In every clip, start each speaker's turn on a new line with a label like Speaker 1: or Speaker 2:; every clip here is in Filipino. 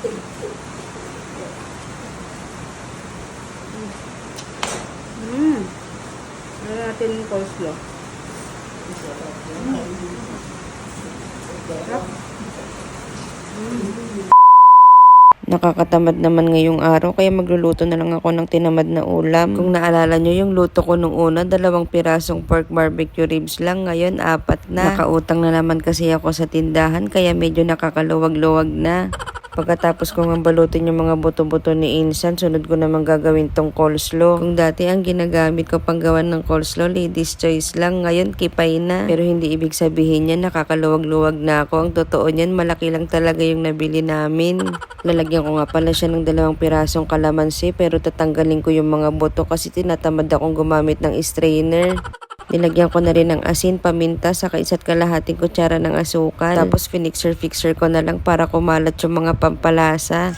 Speaker 1: Ano natin yung coleslaw?
Speaker 2: Nakakatamad naman ngayong araw kaya magluluto na lang ako ng tinamad na ulam. Kung naalala nyo yung luto ko nung una, 2 pirasong pork barbecue ribs lang. Ngayon 4 na. Nakautang na naman kasi ako sa tindahan kaya medyo nakakaluwag-luwag na. Pagkatapos ko nga balutin yung mga buto-buto ni Insan, sunod ko naman gagawin tong coleslaw. Kung dati ang ginagamit ko pang gawan ng coleslaw, ladies choice lang. Ngayon kipay na. Pero hindi ibig sabihin niya nakakaluwag-luwag na ako. Ang totoo niyan, malaki lang talaga yung nabili namin. Lalagyan ko nga pala siya ng 2 pirasong kalamansi pero tatanggalin ko yung mga buto kasi tinatamad akong gumamit ng strainer. Nilagyan ko na rin ng asin, paminta, saka 1 kalahating kutsara ng asukal. Tapos finixer-fixer ko na lang para kumalat yung mga pampalasa.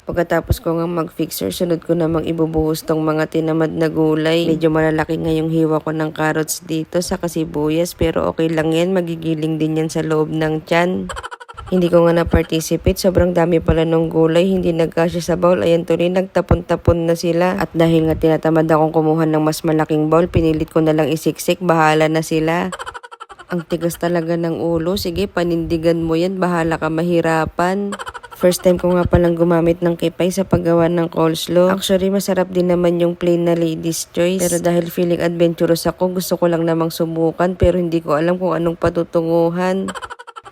Speaker 2: Pagkatapos ko nga mag-fixer, sunod ko namang ibubuhos tong mga tinamad na gulay. Medyo malalaki nga yung hiwa ko ng carrots dito, saka sibuyas, pero okay lang yan, magigiling din yan sa loob ng tiyan. Hindi ko nga na-participate. Sobrang dami pala nung gulay. Hindi nagkasya sa bowl. Ayan tuloy, nagtapon-tapon na sila. At dahil nga tinatamad akong kumuha ng mas malaking bowl, pinilit ko na lang isiksik. Bahala na sila. Ang tigas talaga ng ulo. Sige, panindigan mo yan. Bahala ka mahirapan. First time ko nga palang gumamit ng kipay sa paggawa ng coleslaw. Actually, masarap din naman yung plain na ladies choice. Pero dahil feeling adventurous ako, gusto ko lang namang subukan. Pero hindi ko alam kung anong patutunguhan.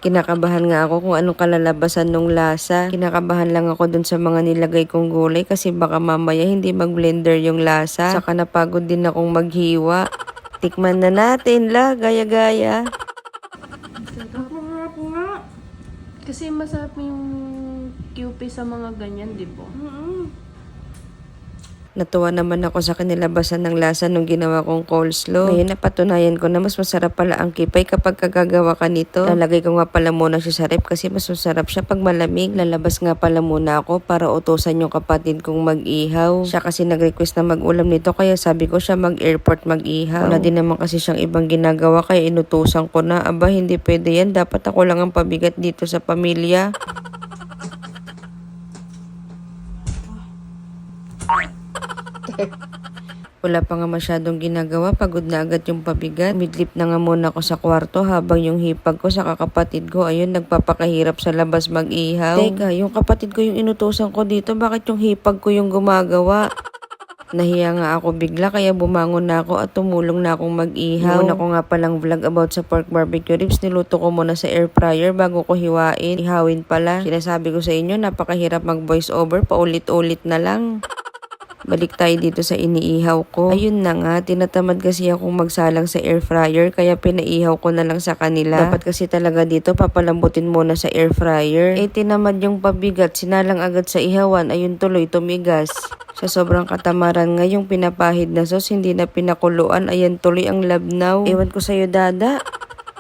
Speaker 2: Kinakabahan nga ako kung anong kalalabasan nung lasa. Kinakabahan lang ako dun sa mga nilagay kong gulay kasi baka mamaya hindi mag-blender yung lasa. Saka napagod din akong maghiwa. Tikman na natin la, gaya-gaya.
Speaker 1: Masarap nga.
Speaker 3: Kasi masarap yung QP sa mga ganyan, di ba?
Speaker 2: Natuwa naman ako sa kanilabasan ng lasa nung ginawa kong coleslaw. Ngayon napatunayan ko na mas masarap pala ang kipay kapag kagagawa ka nito. Lalagay ko nga pala muna siya sa rep kasi mas masarap siya pag malamig. Lalabas nga pala muna ako para utusan yung kapatid kong mag-ihaw. Siya kasi nag-request na mag-ulam nito kaya sabi ko siya mag-airport mag-ihaw. Wala din naman kasi siyang ibang ginagawa kaya inutusan ko na. Aba, hindi pwede yan. Dapat ako lang ang pabigat dito sa pamilya. Wala pa nga masyadong ginagawa, pagod na agad yung pabigat. Midlip na nga muna ako sa kwarto habang yung hipag ko sa kakapatid ko, ayun, nagpapakahirap sa labas mag-ihaw. Teka, yung kapatid ko yung inutusan ko dito, bakit yung hipag ko yung gumagawa? Nahiya nga ako bigla kaya bumangon na ako at tumulong na akong mag-ihaw. Noon ako nga palang vlog about sa pork barbecue ribs, niluto ko muna sa air fryer bago ko hiwain. Ihawin pala. Sinasabi ko sa inyo, napakahirap mag voice over, paulit-ulit na lang. Balik tayo dito sa iniihaw ko. Ayun na nga, tinatamad kasi akong magsalang sa air fryer kaya pinaihaw ko na lang sa kanila. Dapat kasi talaga dito papalambutin muna sa air fryer. Eh tinamad yung pabigat, sinalang agad sa ihawan, ayun tuloy tumigas. Sa sobrang katamaran nga yung pinapahid na sauce, hindi na pinakuluan, ayan tuloy ang labnaw. Ewan ko sa'yo dada.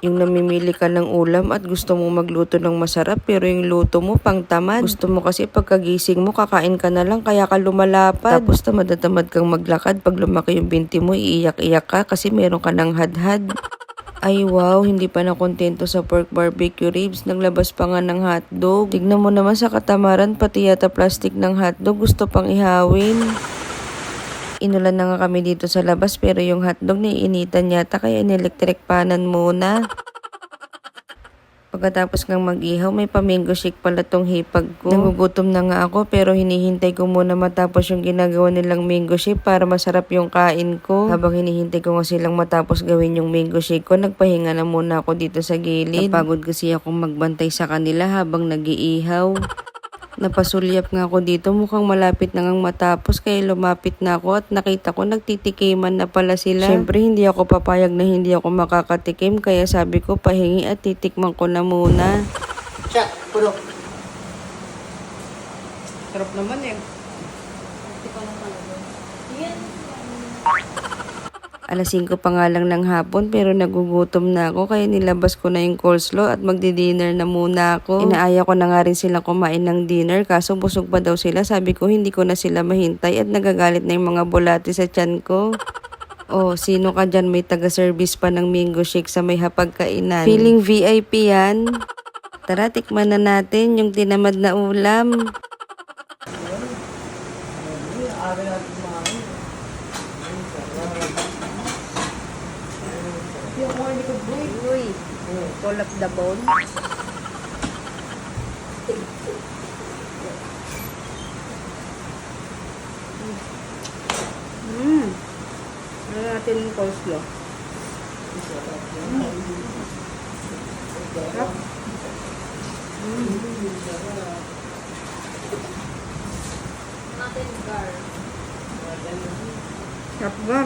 Speaker 2: Yung namimili ka ng ulam at gusto mong magluto ng masarap pero yung luto mo pang tamad. Gusto mo kasi pagkagising mo kakain ka na lang kaya ka lumalapad. Tapos tamad na tamad kang maglakad. Pag lumaki yung binti mo iiyak-iyak ka kasi meron ka ng hadhad. Ay wow, hindi pa na kontento sa pork barbecue ribs. Naglabas pa nga ng hotdog. Tignan mo naman sa katamaran pati yata plastic ng hotdog gusto pang ihawin. Inulan na nga kami dito sa labas pero yung hotdog niinitan yata kaya in-electric panan muna. Pagkatapos ng mag-ihaw, may pamingo shake pala tong hipag ko. Nagugutom na nga ako pero hinihintay ko muna matapos yung ginagawa nilang mango shake para masarap yung kain ko. Habang hinihintay ko nga silang matapos gawin yung mango shake ko, nagpahinga na muna ako dito sa gilid. Napagod kasi akong magbantay sa kanila habang nag-iihaw. Napasulyap nga ako dito, mukhang malapit na ngang matapos kaya lumapit na ako at nakita ko nagtitikiman na pala sila. Syempre hindi ako papayag na hindi ako makakatikim kaya sabi ko pahingi at titikman ko na muna.
Speaker 1: Siya, puro. Sarap naman eh.
Speaker 2: Alas 5 pa nga lang ng hapon pero nagugutom na ako kaya nilabas ko na yung coleslaw at magdi-dinner na muna ako. Inaaya ko na nga rin silang kumain ng dinner kaso busog pa daw sila. Sabi ko hindi ko na sila mahintay at nagagalit na yung mga bulati sa tiyan ko. Oh, sino ka dyan? May taga-service pa ng mango shake sa may hapagkainan. Feeling VIP yan. tara, tikman na natin yung tinamad na ulam.
Speaker 1: Yung mga likod boy. Uy. Pull up the bone. Ano natin yung coleslaw? Sarap. Sarap ba?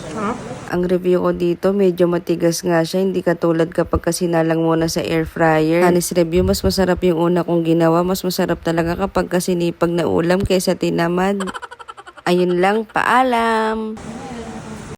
Speaker 1: Sarap.
Speaker 2: Ang review ko dito, medyo matigas nga siya. Hindi katulad kapag kasinalang muna sa air fryer. Honest review, mas masarap yung una kong ginawa. Mas masarap talaga kapag kasinipag na ulam kaysa tinamad. Ayun lang, paalam!